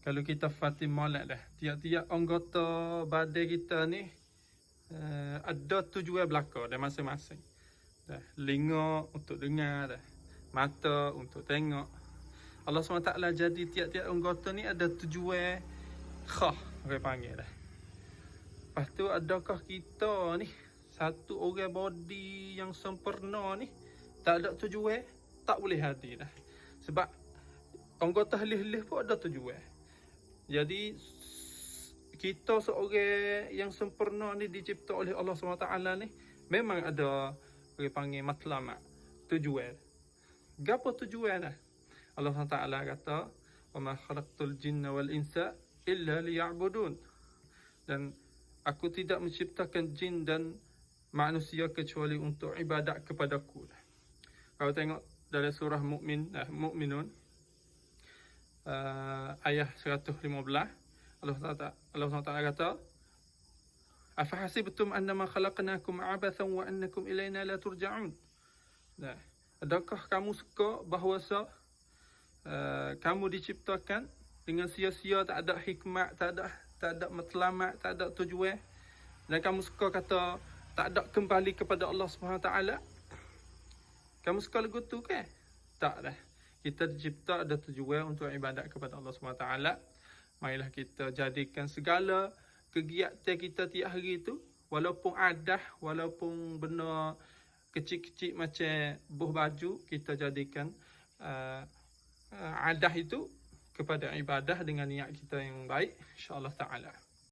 Kalau kita fatim molek dah, tiap-tiap anggota badan kita ni ada tujuan belaka dah masing-masing. Dah, telinga untuk dengar dah, mata untuk tengok. Allah SWT jadi tiap-tiap anggota ni ada tujuan khas, orang panggil dah. Lepas tu adakah kita ni satu orang body yang sempurna ni tak ada tujuan, tak boleh hadir dah. Sebab anggota helih-helih pun ada tujuan. Jadi kita seorang yang sempurna ni dicipta oleh Allah SWT ni memang ada orang panggil matlamat, tujuan. Gapo tujuan dah? Allah SWT kata, "Wa ma khalaqtul jinna wal insa illa liya'budun." Dan aku tidak menciptakan jin dan manusia kecuali untuk ibadat kepadaku. Kalau tengok dalam surah Mukminun ayat 115, Allah SWT kata, "Afahasibtum annama khalaqnakum abathan wa annakum ilaina la turja'un." Nah, adakah kamu suka bahawasa kamu diciptakan dengan sia-sia, tak ada hikmat, tak ada matlamat, tak ada tujuan, dan kamu suka kata tak ada kembali kepada Allah SWT? Kamu suka lagu tu ke? Tak dah. Kita dicipta ada tujuan untuk ibadat kepada Allah SWT. Marilah kita jadikan segala kegiatan kita tiap hari tu, walaupun adah, walaupun benda kecil-kecil macam buh baju, kita jadikan adah itu kepada ibadah dengan niat kita yang baik, insya-Allah taala.